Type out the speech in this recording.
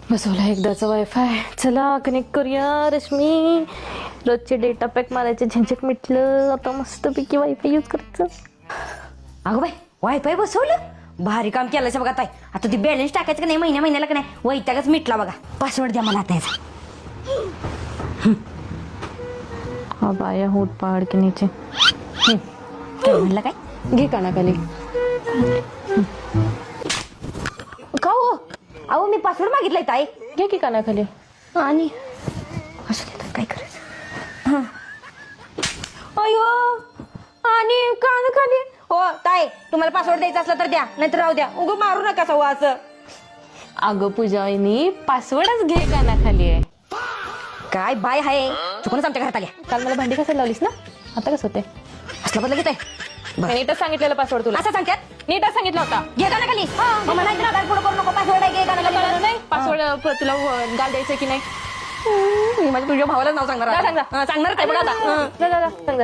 बसवला एकदाचा वायफाय. चला कनेक्ट करूया रश्मी. रोजचे डेटा पॅक मारायचे झंझट मिटलं. आता मस्तपैकी वायफाय यूज करायचं. अगं बाई वायफाय बसवलं, भारी काम केलं बघा ताई. आता ती बॅलन्स टाकायचं का नाही महिन्याला का नाही, वैतागच मिटला बघा. पासवर्ड द्या मला आता याचा. हा बाया होत पहाड के नीचे. काय म्हणलं काय? घे कानाखाली. का हो? अहो मी पासवर्ड मागितलाय ताई. घे की कानाखाली. आणि असं देतात काय करायचं. अयो आणि कान खाली. हो ताई, तुम्हाला पासवर्ड द्यायचा असला तर द्या, नाहीतर राहू द्या. उगं मारू नका सव्वा असं. अगं पूजाईनी पासवर्डच घे कानाखाली आहे. काय बाय हाय, चुकूनच आमच्या घरात आल्या. काल मला भांडी घासायला लावलीस ना, आता कसं होते? असलं बदल घेत आहे. नीटच सांगितलेलं पासवर्ड तुला. असं सांगतात, नीटच सांगितलं होता. घे का ना खाली. मग म्हणायचं ना पुढे करू नको, पासवर्ड आहे घे का ना खाली. नाही पासवर्ड तुला गाल द्यायचं की नाही? मी माझ्या तुझ्या भावाला नाव सांगणार. सांगणार सांगणार काय बघा आता. सांग.